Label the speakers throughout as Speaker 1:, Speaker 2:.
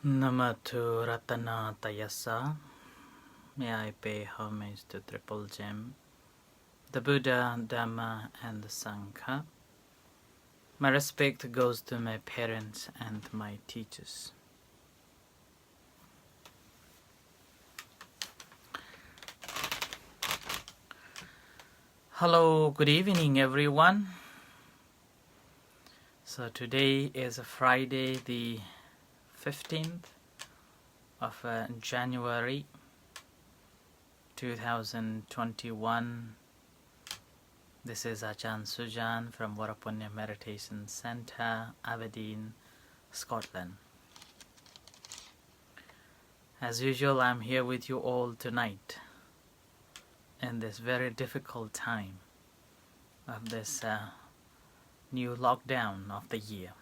Speaker 1: Namatu Ratana Tayasa. May I pay homage to Triple Gem, the Buddha, Dhamma, and the Sangha. My respect goes to my parents and my teachers. Hello, good evening, everyone. So today is Friday, the 15th of January 2021. This is Ajahn Sujan from Varapunya Meditation Center, Aberdeen, Scotland. As usual, I'm here with you all tonight in this very difficult time of this new lockdown of the year.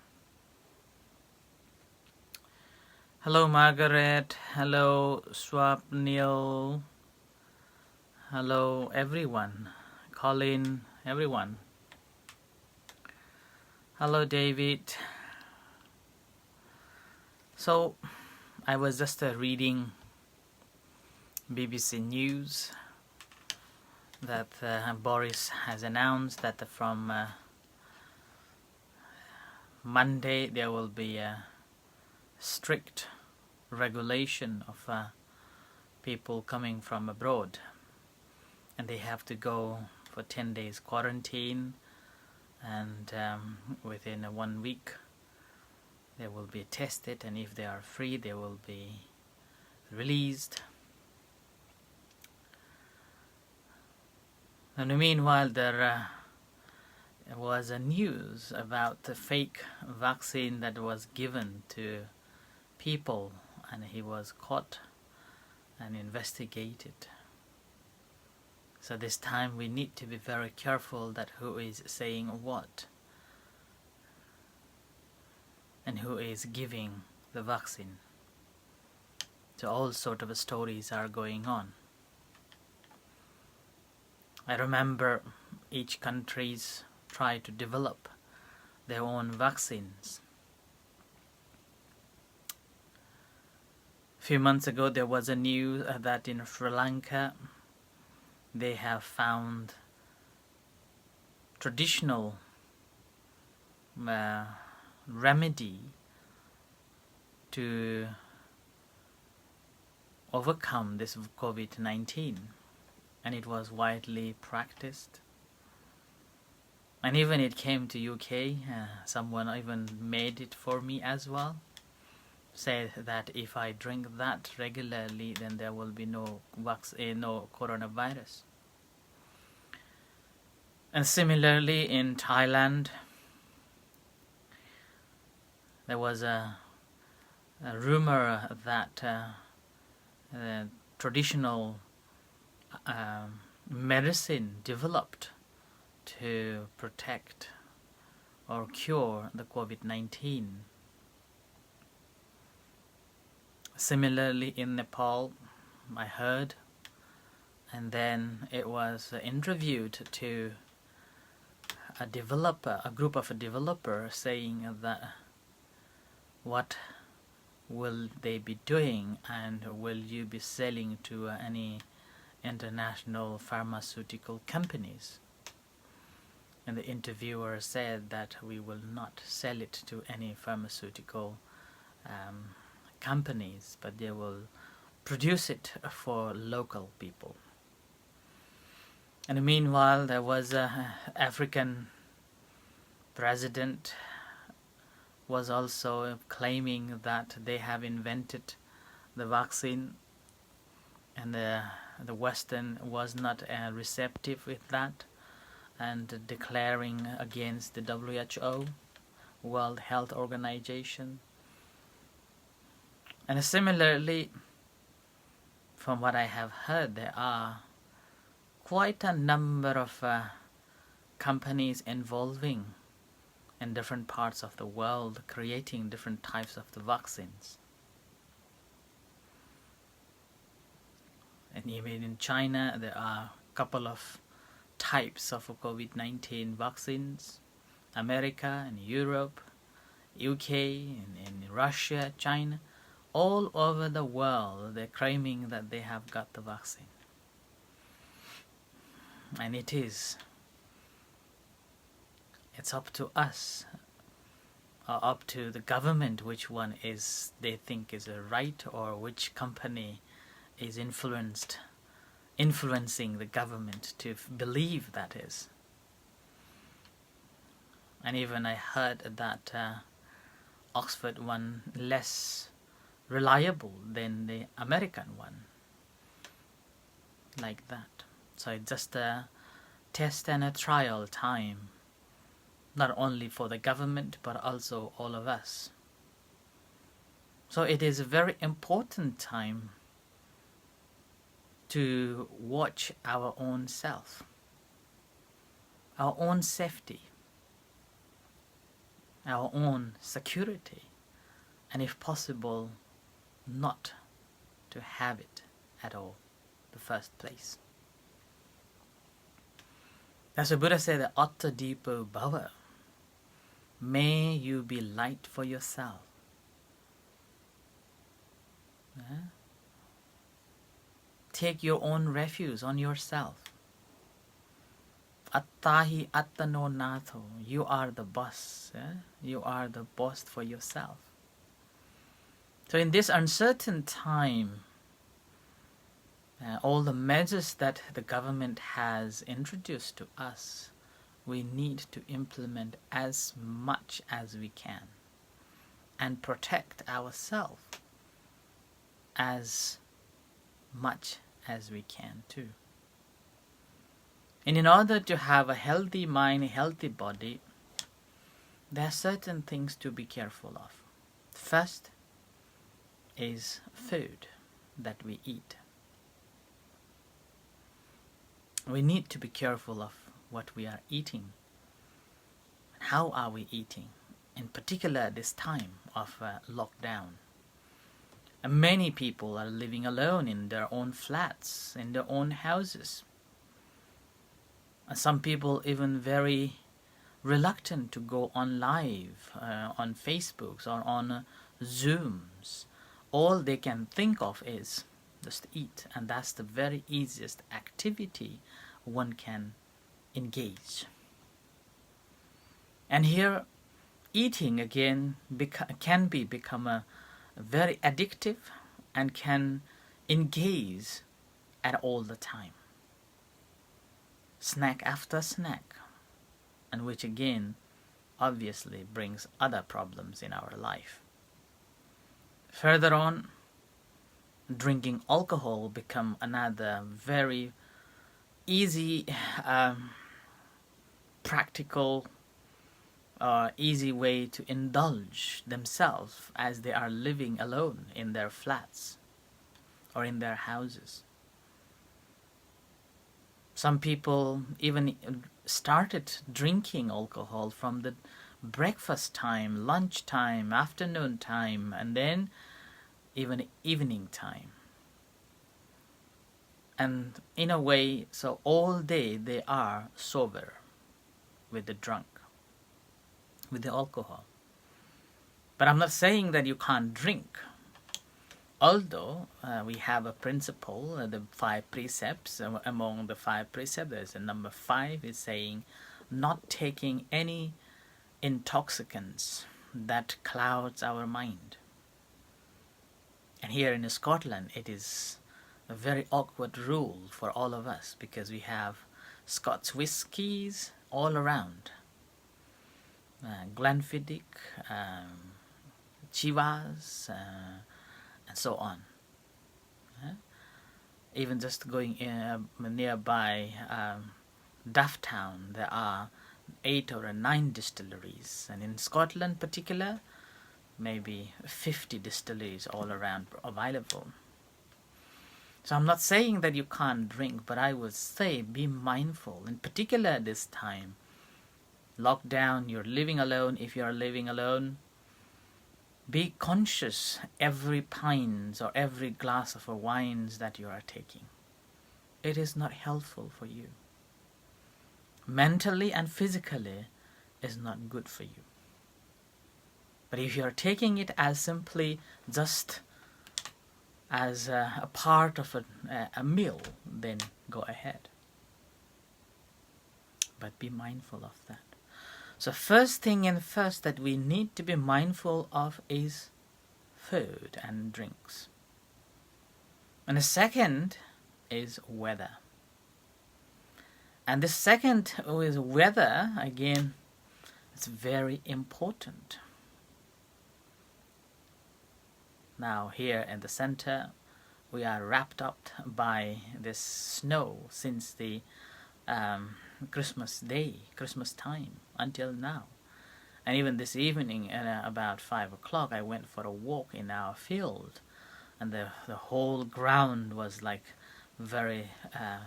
Speaker 1: Hello, Margaret. Hello, Swapnil. Hello, everyone. Colin, everyone. Hello, David. So, I was just reading BBC News that Boris has announced that from Monday there will be a strict regulation of people coming from abroad, and they have to go for 10 days quarantine, and within 1 week they will be tested, and if they are free they will be released. And meanwhile there was a news about the fake vaccine that was given to people, and he was caught and investigated. So this time we need to be very careful that who is saying what and who is giving the vaccine. So all sort of stories are going on. I remember each countries try to develop their own vaccines. A few months ago there was a news that in Sri Lanka they have found traditional remedy to overcome this COVID-19, and it was widely practiced. And even it came to UK, someone even made it for me as well. Said that if I drink that regularly, then there will be no coronavirus. And similarly in Thailand, there was a rumor that traditional medicine developed to protect or cure the COVID-19. Similarly in Nepal, I heard, and then it was interviewed to a group of developers, saying that what will they be doing, and will you be selling to any international pharmaceutical companies? And the interviewer said that we will not sell it to any pharmaceutical companies, but they will produce it for local people. And meanwhile there was an African president was also claiming that they have invented the vaccine, and the Western was not receptive with that, and declaring against the WHO, World Health Organization. And similarly, from what I have heard, there are quite a number of companies involving in different parts of the world, creating different types of the vaccines. And even in China, there are a couple of types of COVID-19 vaccines. America and Europe, UK and Russia, China, all over the world, they're claiming that they have got the vaccine. And it's up to us, or up to the government, which one is they think is right, or which company is influencing the government to believe that is. And even I heard that Oxford one less reliable than the American one, like that. So it's just a test and a trial time, not only for the government but also all of us. So it is a very important time to watch our own self, our own safety, our own security, and if possible, not to have it at all, the first place. As the Buddha said, Atta Dipo Bhava, may you be light for yourself. Take your own refuge on yourself. Attahi attano natho, you are the boss. You are the boss for yourself. So in this uncertain time, all the measures that the government has introduced to us, we need to implement as much as we can and protect ourselves as much as we can too. And in order to have a healthy mind, a healthy body, there are certain things to be careful of. First is food that we eat. We need to be careful of what we are eating. How are we eating? In particular this time of lockdown. And many people are living alone in their own flats, in their own houses. And some people even very reluctant to go on live, on Facebooks or on Zooms. All they can think of is just eat, and that's the very easiest activity one can engage. And here, eating again can become a very addictive and can engage at all the time. Snack after snack, and which again obviously brings other problems in our life. Further on, drinking alcohol become another very easy, practical, easy way to indulge themselves as they are living alone in their flats or in their houses. Some people even started drinking alcohol from the breakfast time, lunch time, afternoon time, and then even evening time. And in a way, so all day they are sober with the drunk, with the alcohol. But I'm not saying that you can't drink. Although we have a principle, the 5 precepts, among the 5 precepts, there's a number 5 is saying not taking any intoxicants that clouds our mind. And here in Scotland, it is a very awkward rule for all of us because we have Scotch whiskies all around. Glenfiddich, Chivas, and so on. Even just going nearby Dufftown, there are 8 or 9 distilleries, and in Scotland particular, maybe 50 distilleries all around available. So I'm not saying that you can't drink, but I would say be mindful, in particular this time. Lockdown, you're living alone. If you are living alone, be conscious every pint or every glass of wines that you are taking. It is not helpful for you. Mentally and physically is not good for you. But if you are taking it as simply just as a part of a meal, then go ahead. But be mindful of that. So first thing and first that we need to be mindful of is food and drinks. And the second is weather. And the second is weather, again, it's very important. Now here in the center, we are wrapped up by this snow since the Christmas day, Christmas time until now. And even this evening at about 5 o'clock, I went for a walk in our field, and the whole ground was like very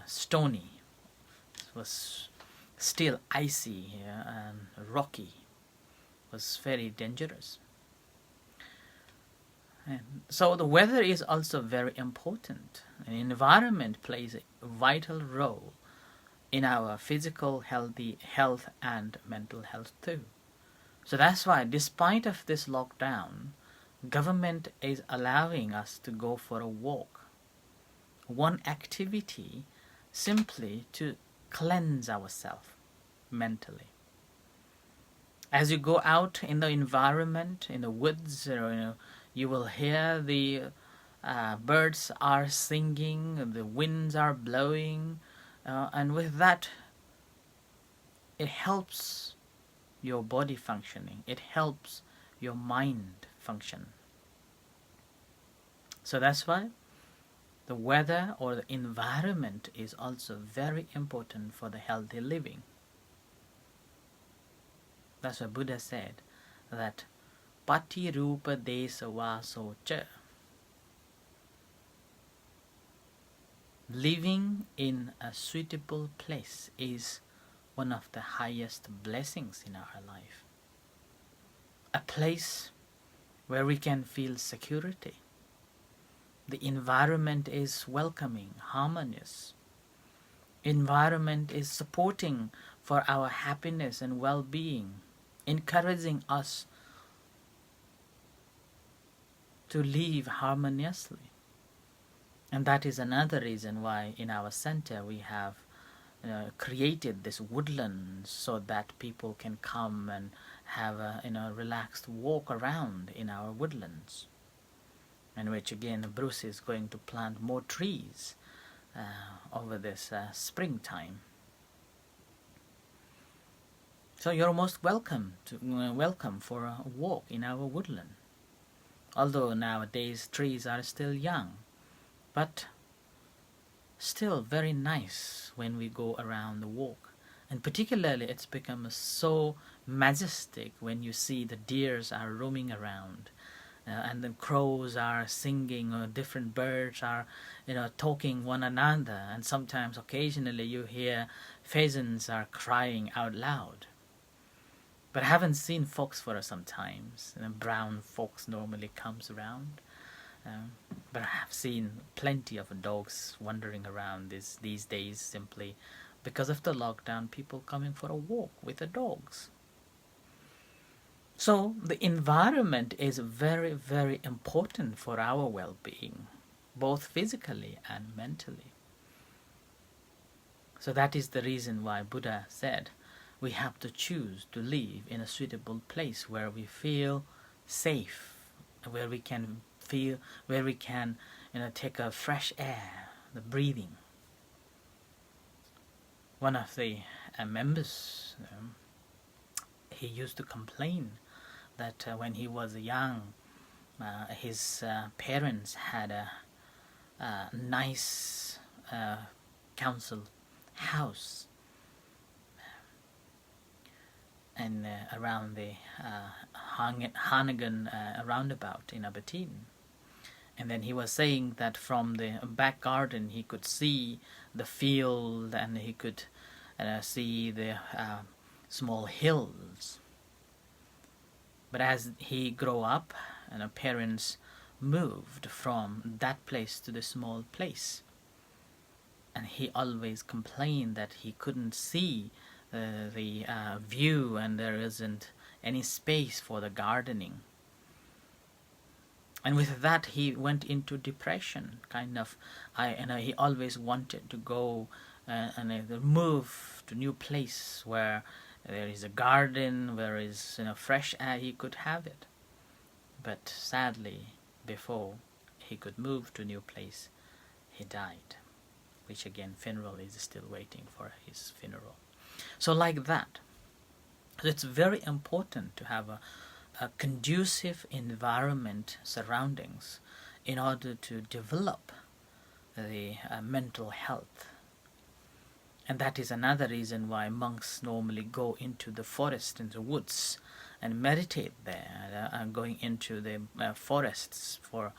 Speaker 1: stony. It was still icy and rocky. It was very dangerous. And so the weather is also very important. The environment plays a vital role in our physical health and mental health too. So that's why, despite of this lockdown, government is allowing us to go for a walk. One activity simply to cleanse ourselves mentally. As you go out in the environment, in the woods, you will hear the birds are singing, the winds are blowing, and with that, it helps your body functioning. It helps your mind function. So that's why the weather or the environment is also very important for the healthy living. That's why Buddha said that Pati Rupa Desa Vaso Cha. Living in a suitable place is one of the highest blessings in our life. A place where we can feel security. The environment is welcoming, harmonious. Environment is supporting for our happiness and well-being, encouraging us to live harmoniously. And that is another reason why in our center we have created this woodland so that people can come and have a relaxed walk around in our woodlands, in which again Bruce is going to plant more trees over this springtime. So you're most welcome for a walk in our woodland. Although nowadays trees are still young, but still very nice when we go around the walk. And particularly it's become so majestic when you see the deers are roaming around and the crows are singing, or different birds are talking one another, and sometimes occasionally you hear pheasants are crying out loud. But I haven't seen fox for some times. Brown fox normally comes around. But I have seen plenty of dogs wandering around these days simply because of the lockdown, people coming for a walk with the dogs. So the environment is very, very important for our well-being, both physically and mentally. So that is the reason why Buddha said we have to choose to live in a suitable place where we feel safe, where we can take a fresh air, the breathing. One of the members, he used to complain that when he was young, his parents had a nice council house and around the Hanagan roundabout in Aberdeen. And then he was saying that from the back garden he could see the field and he could see the small hills. But as he grew up, and parents moved from that place to the small place. And he always complained that he couldn't see the view and there isn't any space for the gardening. And with that, he went into depression, kind of. He always wanted to go and move to new place where there is a garden, where is fresh air. He could have it, but sadly, before he could move to new place, he died. Which again, funeral is still waiting for his funeral. So like that. So it's very important to have a conducive environment, surroundings, in order to develop the mental health. And that is another reason why monks normally go into the forest, into the woods, and meditate there, going into the forests for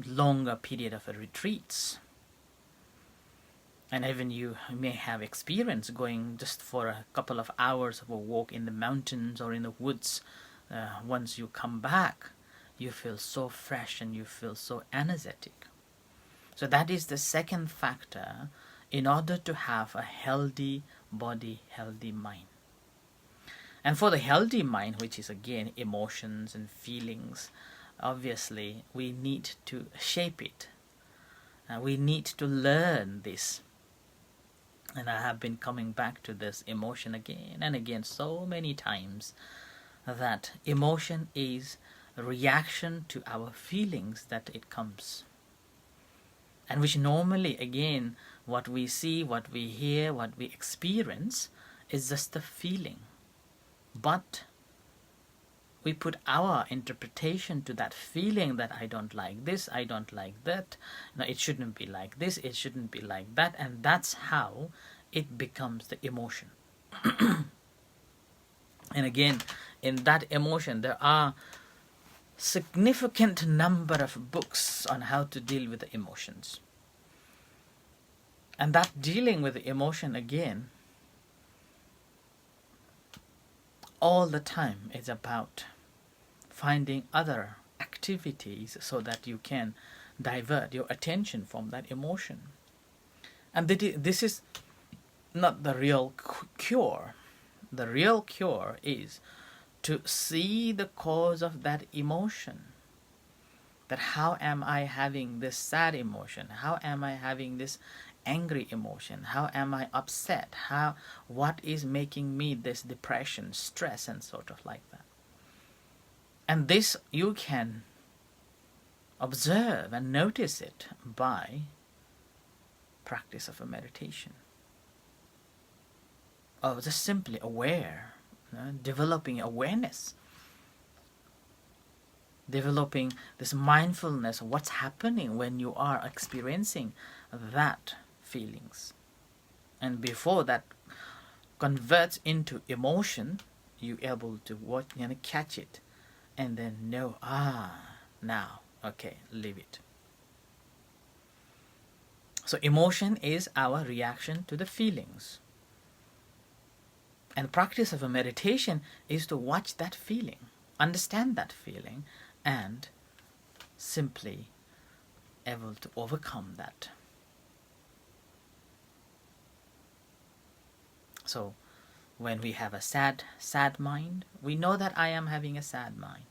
Speaker 1: longer period of retreats. And even you may have experience going just for a couple of hours of a walk in the mountains or in the woods. Once you come back, you feel so fresh and you feel so energetic. So that is the second factor in order to have a healthy body, healthy mind. And for the healthy mind, which is again emotions and feelings, obviously we need to shape it. We need to learn this. And I have been coming back to this emotion again and again so many times, that emotion is a reaction to our feelings that it comes. And which normally, again, what we see, what we hear, what we experience is just a feeling. But we put our interpretation to that feeling, that I don't like this, I don't like that, no, it shouldn't be like this, it shouldn't be like that, and that's how it becomes the emotion. And again, in that emotion, there are significant number of books on how to deal with the emotions. And that dealing with the emotion, again, all the time is about finding other activities so that you can divert your attention from that emotion. And this is not the real cure. The real cure is to see the cause of that emotion. That how am I having this sad emotion? How am I having this angry emotion? How am I upset? What is making me this depression, stress, and sort of like that? And this you can observe and notice it by practice of a meditation. Or just simply aware, developing awareness, developing this mindfulness of what's happening when you are experiencing that feelings. And before that converts into emotion, you're able to watch and catch it, and then know, now, okay, leave it. So emotion is our reaction to the feelings. And practice of a meditation is to watch that feeling, understand that feeling, and simply able to overcome that. So when we have a sad mind, we know that I am having a sad mind.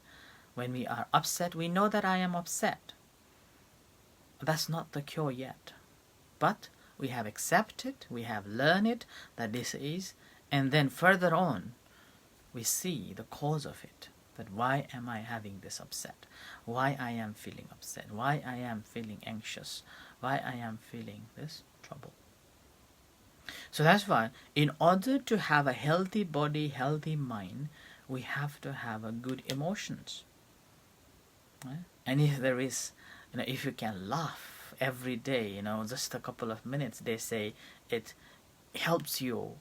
Speaker 1: When we are upset, we know that I am upset. That's not the cure yet. But we have accepted, we have learned it, that this is, and then further on, we see the cause of it. That why am I having this upset? Why I am feeling upset? Why I am feeling anxious? Why I am feeling this trouble? So that's why, in order to have a healthy body, healthy mind, we have to have a good emotions. Right? And if there is, if you can laugh every day, just a couple of minutes, they say it helps you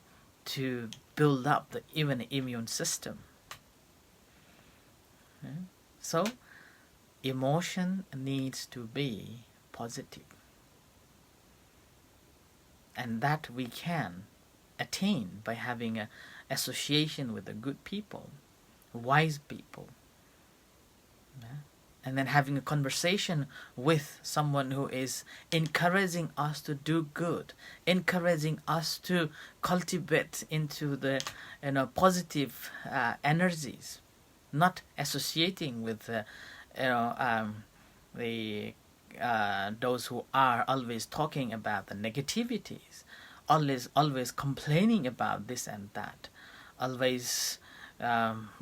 Speaker 1: to build up the immune system. Okay? So, emotion needs to be positive. And that we can attain by having an association with the good people, wise people. Yeah? And then having a conversation with someone who is encouraging us to do good, encouraging us to cultivate into the positive energies, not associating with the those who are always talking about the negativities, always complaining about this and that, always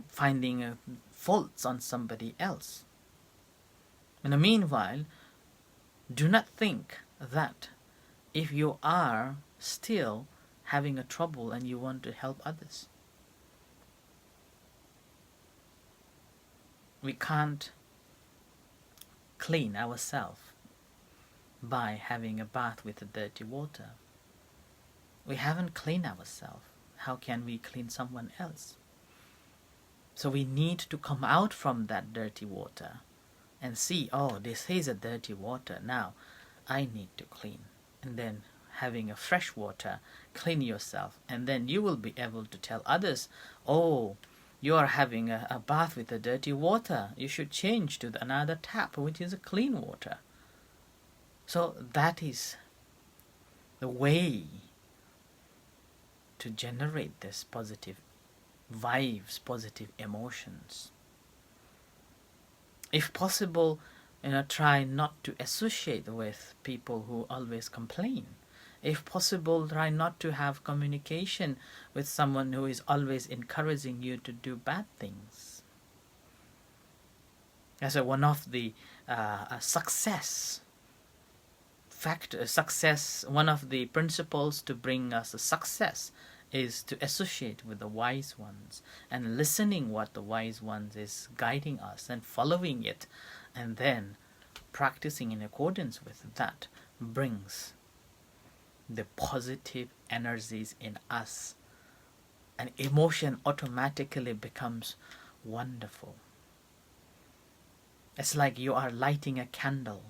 Speaker 1: finding faults on somebody else. In the meanwhile, do not think that if you are still having a trouble and you want to help others, we can't clean ourselves by having a bath with the dirty water. We haven't cleaned ourselves. How can we clean someone else? So we need to come out from that dirty water and see, oh, this is a dirty water. Now I need to clean. And then having a fresh water, clean yourself. And then you will be able to tell others, oh, you are having a bath with the dirty water. You should change to another tap, which is a clean water. So that is the way to generate this positive vibes, positive emotions. If possible, try not to associate with people who always complain. If possible, try not to have communication with someone who is always encouraging you to do bad things. As one of the success, one of the principles to bring us a success is to associate with the wise ones and listening what the wise ones is guiding us and following it, and then practicing in accordance with that brings the positive energies in us, and emotion automatically becomes wonderful. It's like you are lighting a candle,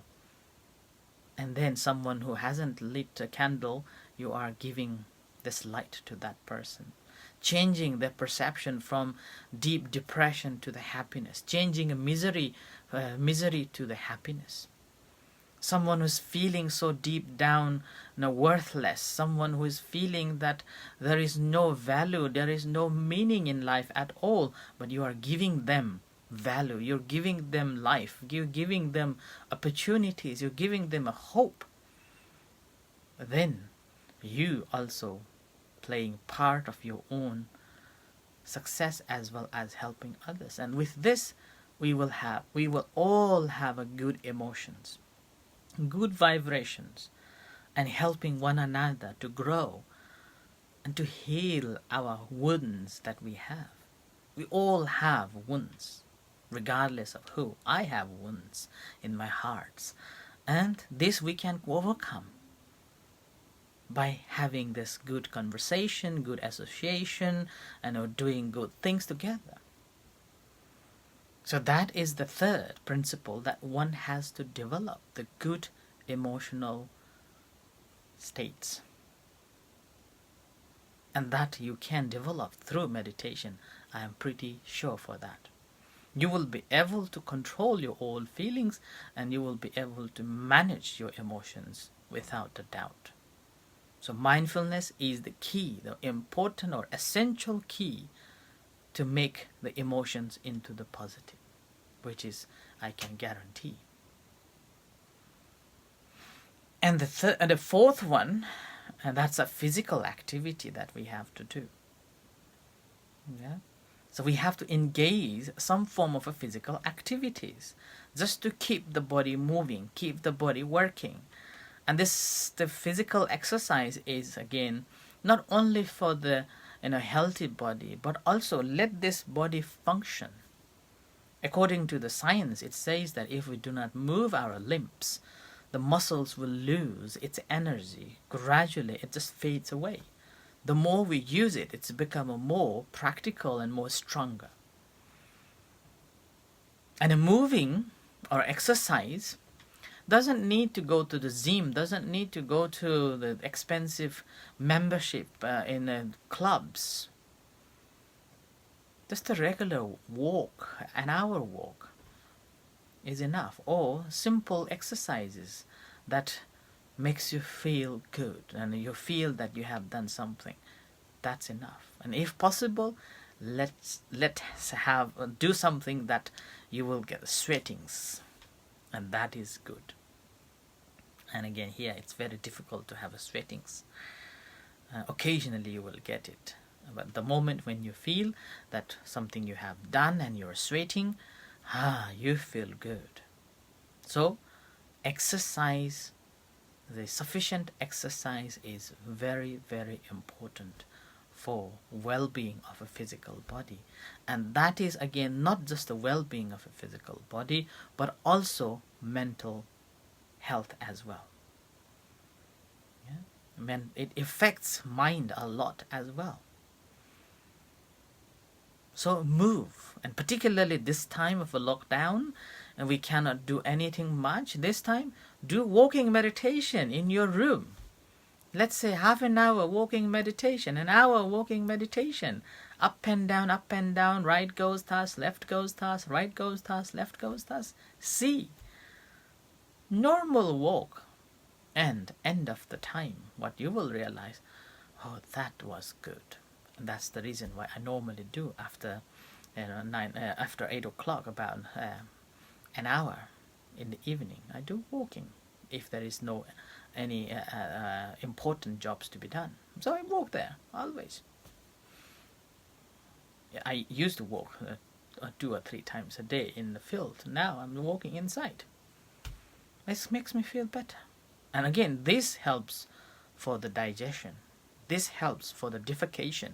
Speaker 1: and then someone who hasn't lit a candle, you are giving this light to that person, changing their perception from deep depression to the happiness, changing a misery to the happiness. Someone who's feeling so deep down, worthless, someone who is feeling that there is no value, there is no meaning in life at all, but you are giving them value, you're giving them life, you're giving them opportunities, you're giving them a hope, then you also playing part of your own success as well as helping others. And with this, we will all have a good emotions, good vibrations, and helping one another to grow and to heal our wounds that we have. We all have wounds, regardless of who. I have wounds in my hearts, and this we can overcome by having this good conversation, good association, and doing good things together. So that is the third principle, that one has to develop the good emotional states. And that you can develop through meditation. I am pretty sure for that. You will be able to control your old feelings, and you will be able to manage your emotions without a doubt. So mindfulness is the key, the important or essential key to make the emotions into the positive, which is, I can guarantee. And the fourth one, and that's a physical activity that we have to do. Yeah. So we have to engage some form of a physical activities just to keep the body moving, keep the body working. And the physical exercise is, again, not only for the healthy body, but also let this body function. According to the science, it says that if we do not move our limbs, the muscles will lose its energy. Gradually, it just fades away. The more we use it, it's become more practical and more stronger. And a moving or exercise doesn't need to go to the gym, doesn't need to go to the expensive membership in clubs. Just a regular walk, an hour walk, is enough. Or simple exercises that makes you feel good and you feel that you have done something. That's enough. And if possible, let's do something that you will get sweatings, and that is good. And again, here it's very difficult to have a sweatings. Occasionally you will get it, but the moment when you feel that something you have done and you're sweating, you feel good. So exercise, the sufficient exercise is very, very important for well-being of a physical body. And that is again not just the well-being of a physical body, but also mental health as well. It affects mind a lot as well. So move, and particularly this time of a lockdown, and we cannot do anything much this time, do walking meditation in your room. Let's say half an hour walking meditation, an hour walking meditation, up and down, right goes thus, left goes thus, right goes thus, left goes thus. See, normal walk, and end of the time, what you will realize, that was good. And that's the reason why I normally do after after 8 o'clock, about an hour in the evening, I do walking if there is no any important jobs to be done. So I walk there always. I used to walk 2 or 3 times a day in the field. Now I'm walking inside. This makes me feel better. And again, this helps for the digestion. This helps for the defecation.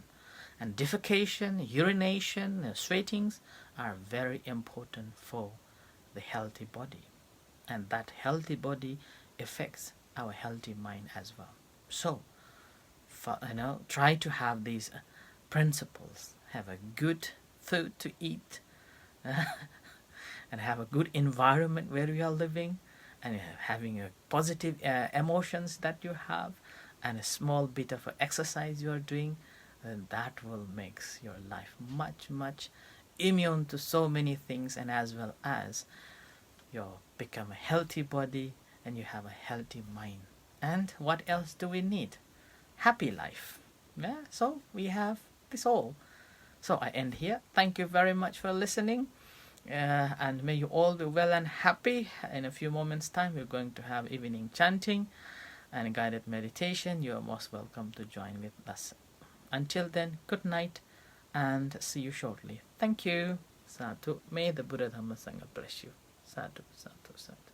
Speaker 1: And defecation, urination, sweatings are very important for the healthy body. And that healthy body affects our healthy mind as well. So, try to have these principles. Have a good food to eat, and have a good environment where you are living, and having a positive emotions that you have, and a small bit of exercise you are doing, then that will make your life much, much immune to so many things, and as well as you become a healthy body and you have a healthy mind. And what else do we need? Happy life. Yeah, so we have this all. So I end here. Thank you very much for listening. And may you all be well and happy. In a few moments' time, we're going to have evening chanting and guided meditation. You are most welcome to join with us. Until then, good night and see you shortly. Thank you. Sadhu. May the Buddha Dhamma Sangha bless you. Sadhu, sadhu, sadhu.